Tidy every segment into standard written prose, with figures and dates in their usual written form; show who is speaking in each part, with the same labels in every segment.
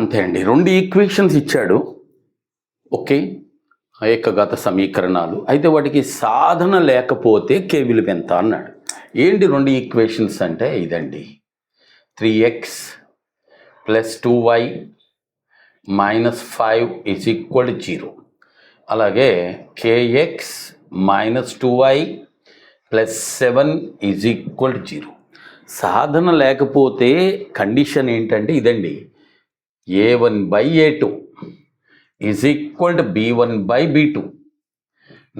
Speaker 1: అంతే అండి. 2 ఈక్వేషన్స్ ఇచ్చాడు. ఓకే, ఏకఘాత సమీకరణాలు. అయితే వాటికి సాధన లేకపోతే కే విలువ ఎంత అన్నాడు. ఏంటి 2 ఈక్వేషన్స్ అంటే ఇదండి. 3x + 2y - 5 = 0. అలాగే kx - 2y + 7 = 0. సాధన లేకపోతే కండిషన్ ఏంటంటే ఇదండి. a1/a2 = b1/b2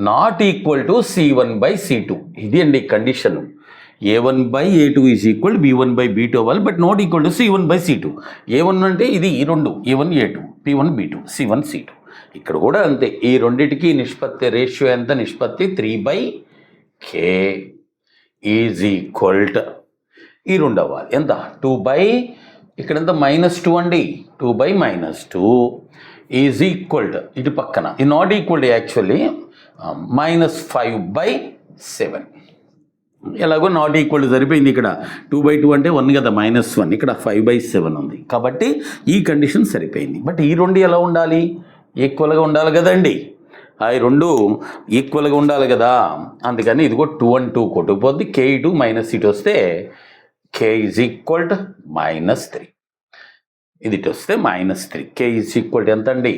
Speaker 1: not equal to c1/c2. ఇది అండి కండిషన్. a1/a2 = b1/b2 అవ్వాలి, but not equal to c1/c2. a1 అంటే ఇది ఈ రెండు, a1 a2, b1 b2, c1 c2. ఇక్కడ కూడా అంతే. ఈ రెండిటికి నిష్పత్తి రేషియో ఎంత? నిష్పత్తి 3/k = ఈ రెండు అవ్వాలి. ఎంత? 2 ఇక్కడ ఎంత? -2 అండి. 2/-2 = ఇటు పక్కన ఇది నాట్ ఈక్వల్ టు యాక్చువల్లీ -5/7. ఎలాగో నాట్ ఈక్వల్ సరిపోయింది. ఇక్కడ 2/2 అంటే 1 కదా, -1. ఇక్కడ 5/7 ఉంది కాబట్టి ఈ కండిషన్ సరిపోయింది. బట్ ఈ రెండు ఎలా ఉండాలి? ఈక్వల్గా ఉండాలి కదండి. అవి రెండు ఈక్వల్గా ఉండాలి కదా. అందుకని ఇదిగో 2 and 2 కొట్టుకుపోద్ది. k ఇటు -ఇటు వస్తే k = -3. ఇది ఇటు వస్తే -3. k = ఎంత అండి?